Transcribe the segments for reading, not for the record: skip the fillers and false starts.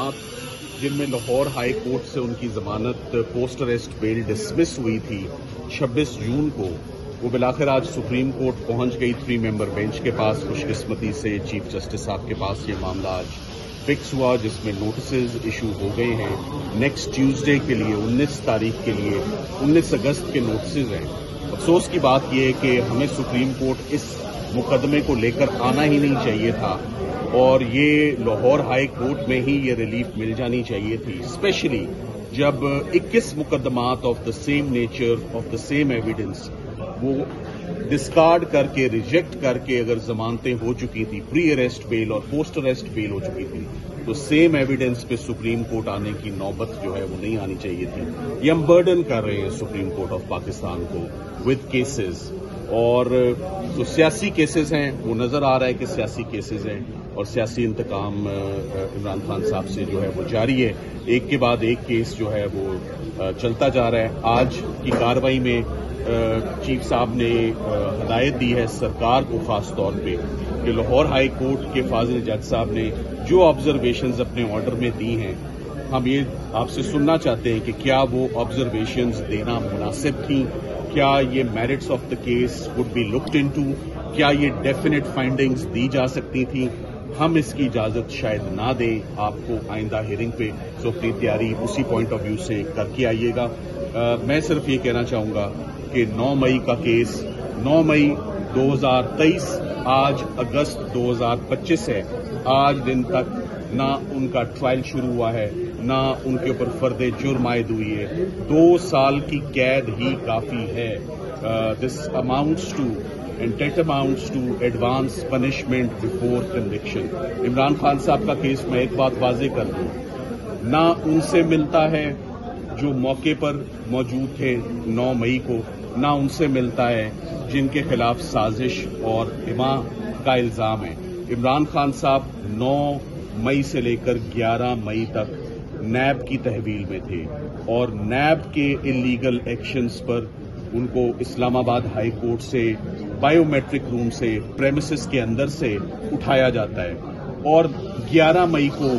मुकदमात जिनमें Lahore high court से उनकी जमानत पोस्ट अरेस्ट बेल डिसमिस हुई थी 26 जून को, वो बिलाखिर आज सुप्रीम कोर्ट पहुंच गई 3 मेंबर बेंच के पास। खुशकिस्मती से चीफ जस्टिस साहब के पास ये मामला आज फिक्स हुआ, जिसमें नोटिसेज इशू हो गए हैं। नेक्स्ट ट्यूसडे के लिए 19 तारीख के लिए 19 अगस्त के नोटिसेज हैं। अफसोस की बात यह है कि हमें सुप्रीम कोर्ट इस मुकदमे को लेकर आना ही नहीं चाहिए था और ये लाहौर हाई कोर्ट में ही ये रिलीफ मिल जानी चाहिए थी, स्पेशली जब 21 मुकदमात of the same nature of the same evidence वो डिस्कार्ड करके रिजेक्ट करके अगर जमानतें हो चुकी थी, प्री अरेस्ट बेल और पोस्ट अरेस्ट बेल हो चुकी थी, तो सेम एविडेंस पे सुप्रीम कोर्ट आने की नौबत जो है वो नहीं आनी चाहिए थी। ये हम बर्डन कर रहे हैं सुप्रीम कोर्ट ऑफ पाकिस्तान को विद केसेस, और जो सियासी केसेस हैं वो नजर आ रहा है कि सियासी केसेस हैं और सियासी इंतकाम इमरान खान साहब से जो है वो जारी है। एक के बाद एक केस जो है वो चलता जा रहा है। आज की कार्रवाई में चीफ साहब ने हदायत दी है सरकार को खास तौर पे कि लाहौर हाई कोर्ट के फाजिल जज साहब ने जो ऑब्जर्वेशंस अपने ऑर्डर में दी हैं, हम ये आपसे सुनना चाहते हैं कि क्या वो ऑब्जर्वेशंस देना मुनासिब थी, क्या ये merits of the case would be looked into, क्या ये डेफिनेट फाइंडिंग्स दी जा सकती थी। हम इसकी इजाजत शायद ना दें आपको आइंदा हियरिंग पे, सो अपनी तैयारी उसी पॉइंट ऑफ व्यू से करके आइएगा। मैं सिर्फ ये कहना चाहूंगा कि 9 मई का केस 9 मई 2023 आज अगस्त 2025 है। आज दिन तक ना उनका ट्रायल शुरू हुआ है, ना उनके ऊपर फर्दे जुर्म आयद हुई है। 2 साल की कैद ही काफी है। This amounts to and tantamount to advance punishment before conviction। Imran Khan साहब का केस मैं एक बात वाजे कर दूं, ना उनसे मिलता है जो मौके पर मौजूद थे 9 मई को, ना उनसे मिलता है जिनके खिलाफ साजिश और हिमा का इल्जाम है। इमरान खान साहब 9 मई से लेकर 11 मई तक नैब की तहवील में थे और नैब के इलीगल एक्शंस पर उनको इस्लामाबाद हाई कोर्ट से बायोमेट्रिक रूम से प्रेमिसेस के अंदर से उठाया जाता है और 11 मई को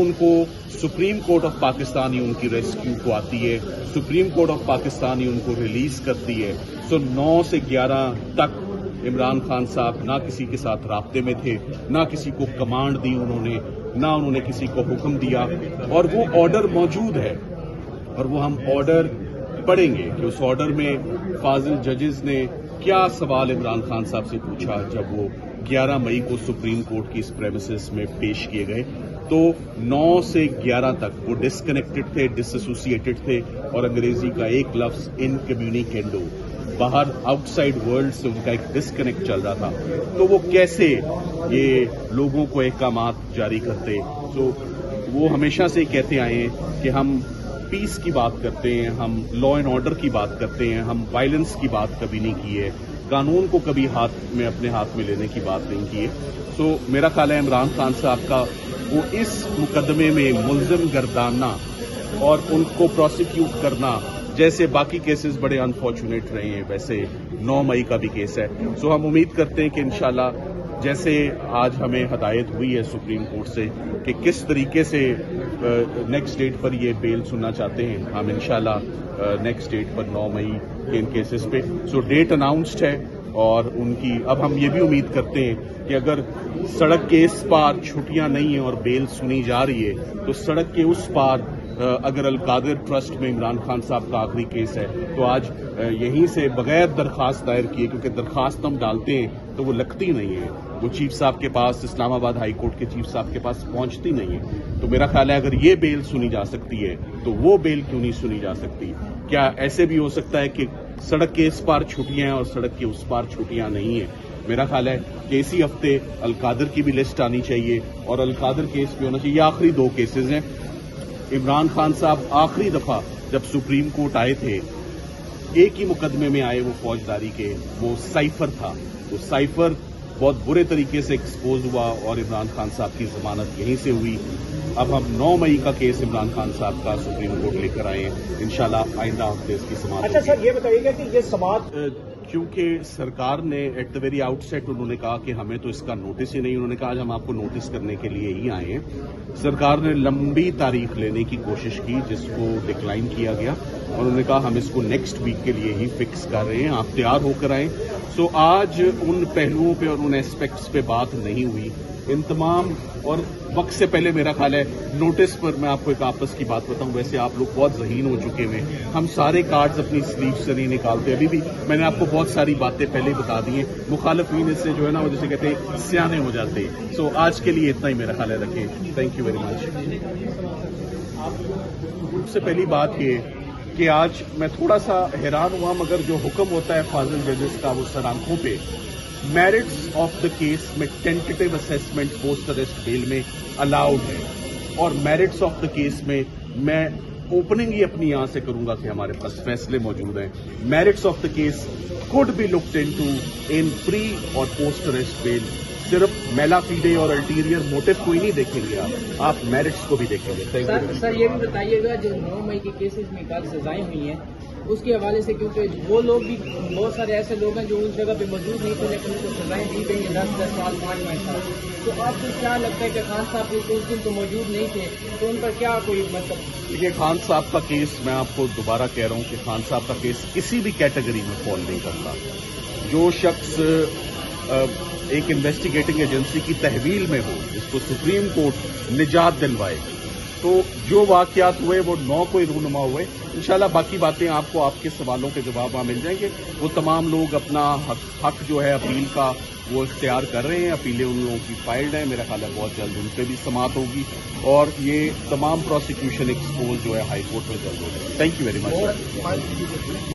उनको सुप्रीम कोर्ट ऑफ पाकिस्तान ही उनकी रेस्क्यू को आती है, सुप्रीम कोर्ट ऑफ पाकिस्तान ही उनको रिलीज करती है। सो 9 से 11 तक इमरान खान साहब ना किसी के साथ राब्ते में थे, ना किसी को कमांड दी उन्होंने, ना उन्होंने किसी को हुक्म दिया, और वो ऑर्डर मौजूद है और वो हम ऑर्डर पढ़ेंगे कि उस ऑर्डर में फाजिल जजेस ने क्या सवाल इमरान खान साहब से पूछा जब वो 11 मई को सुप्रीम कोर्ट की इस प्रेमिसेस में पेश किए गए। तो 9 से 11 तक वो डिस्कनेक्टेड थे, डिसएसोसिएटेड थे और अंग्रेजी का एक लफ्ज इनकम्युनिकेंडो, बाहर आउटसाइड वर्ल्ड से उनका एक डिस्कनेक्ट चल रहा था। तो वो कैसे ये लोगों को अहकामात जारी करते। तो वो हमेशा से कहते आए हैं कि हम पीस की बात करते हैं, हम लॉ एंड ऑर्डर की बात करते हैं, हम वायलेंस की बात कभी नहीं की है, कानून को कभी अपने हाथ में लेने की बात नहीं की है। तो मेरा ख्याल है इमरान खान साहब का वो इस मुकदमे में मुल्जिम गर्दाना और उनको प्रोसिक्यूट करना, जैसे बाकी केसेस बड़े अनफॉर्चुनेट रहे हैं वैसे 9 मई का भी केस है। सो हम उम्मीद करते हैं कि इंशाल्लाह जैसे आज हमें हदायत हुई है सुप्रीम कोर्ट से कि किस तरीके से नेक्स्ट डेट पर ये बेल सुनना चाहते हैं, हम इंशाल्लाह नेक्स्ट डेट पर 9 मई के इन केसेस पे सो डेट अनाउंस्ड है। और उनकी अब हम ये भी उम्मीद करते हैं कि अगर सड़क के इस पार छुट्टियां नहीं है और बेल सुनी जा रही है, तो सड़क के उस पार अगर अलकादिर ट्रस्ट में इमरान खान साहब का आखिरी केस है तो आज यहीं से बगैर दरखास्त दायर किए, क्योंकि दरखास्त हम डालते हैं तो वो लगती नहीं है, वो चीफ साहब के पास, इस्लामाबाद हाई कोर्ट के चीफ साहब के पास पहुंचती नहीं है। तो मेरा ख्याल है अगर ये बेल सुनी जा सकती है तो वो बेल क्यों नहीं सुनी जा सकती। क्या ऐसे भी हो सकता है कि सड़क के इस पार छुट्टियां हैं और सड़क के उस पार छुट्टियां नहीं है। मेरा ख्याल है कि इसी हफ्ते अलकादिर की भी लिस्ट आनी चाहिए और अलकादिर केस भी होना चाहिए। आखिरी 2 केसेस हैं। इमरान खान साहब आखिरी दफा जब सुप्रीम कोर्ट आए थे एक ही मुकदमे में आए, वो फौजदारी के, वो साइफर था। वो साइफर बहुत बुरे तरीके से एक्सपोज हुआ और इमरान खान साहब की जमानत यहीं से हुई। अब हम 9 मई का केस इमरान खान साहब का सुप्रीम कोर्ट लेकर आए हैं, इंशाल्लाह आइंदा हफ्ते इसकी समाप्त। अच्छा सर, ये बताइएगा कि ये समाप्त کیونکہ سرکار نے at the very outset انہوں نے کہا کہ ہمیں تو اس کا نوٹس ہی نہیں، انہوں نے کہا آج ہم آپ کو نوٹس کرنے کے لیے ہی آئے ہیں۔ سرکار نے لمبی تاریخ لینے کی کوشش کی جس کو ڈکلائن کیا گیا، انہوں نے کہا ہم اس کو نیکسٹ ویک کے لیے ہی فکس کر رہے ہیں، آپ تیار ہو کر آئیں۔ سو آج ان پہلوؤں پہ اور ان ایسپیکٹس پہ بات نہیں ہوئی، ان تمام اور وقت سے پہلے میرا خیال ہے نوٹس پر میں آپ کو ایک آپس کی بات بتاؤں، ویسے آپ لوگ بہت ذہین ہو چکے ہیں، ہم سارے کارڈز اپنی سلیو سے نہیں نکالتے، ابھی بھی میں نے آپ کو بہت ساری باتیں پہلے بتا دی ہیں، مخالفین اس سے جو ہے نا وہ جسے کہتے ہیں سیانے ہو جاتے ہیں۔ سو آج کے لیے اتنا ہی میرا خیال ہے رکھیں، تھینک یو ویری مچ۔ سب سے پہلی بات یہ کہ آج میں تھوڑا سا حیران ہوا، مگر جو حکم ہوتا ہے فاضل ججز کا وہ سر آنکھوں پہ، میرٹس آف دا کیس میں ٹینٹیٹو اسیسمنٹ پوسٹ اریسٹ بیل میں الاؤڈ ہے، اور میرٹس آف دا کیس میں میں اوپننگ ہی اپنی یہاں سے کروں گا کہ ہمارے پاس فیصلے موجود ہیں۔ Merits of the case could be looked into in pre اور پوسٹ اریسٹ بیل۔ صرف میلا فیڈے اور الٹیریئر موٹو کو ہی نہیں دیکھیں گے آپ میرٹس کو بھی دیکھیں گے۔ سر یہ بھی بتائیے گا جو 9 مئی کے کیسز میں کل سزائیں ہوئی ہیں اس کے حوالے سے، کیونکہ وہ لوگ بھی بہت سارے ایسے لوگ ہیں جو اس جگہ پہ موجود نہیں تھے لیکن ان کو سزائیں دی گئی ہیں 10 سال 5 سال، تو آپ کو کیا لگتا ہے کہ خان صاحب اس دن تو موجود نہیں تھے تو ان پر کیا کوئی مطلب؟ دیکھیے خان صاحب کا کیس، میں آپ کو دوبارہ کہہ رہا ہوں کہ خان صاحب کا کیس کسی بھی کیٹیگری میں فال نہیں کرتا۔ جو شخص ایک انویسٹیگیٹنگ ایجنسی کی تحویل میں ہو، جس کو سپریم کورٹ نجات دلوائے، تو جو واقعات ہوئے وہ 9 کو رونما ہوئے۔ انشاءاللہ باقی باتیں آپ کو آپ کے سوالوں کے جواب وہاں مل جائیں گے۔ وہ تمام لوگ اپنا حق جو ہے اپیل کا وہ اختیار کر رہے ہیں، اپیلیں ان لوگوں کی فائلڈ ہیں، میرا خیال ہے بہت جلد ان پہ بھی سماعت ہوگی، اور یہ تمام پروسیکیوشن ایکسپوز جو ہے ہائی کورٹ میں جلد ہوگی۔ Thank you very much.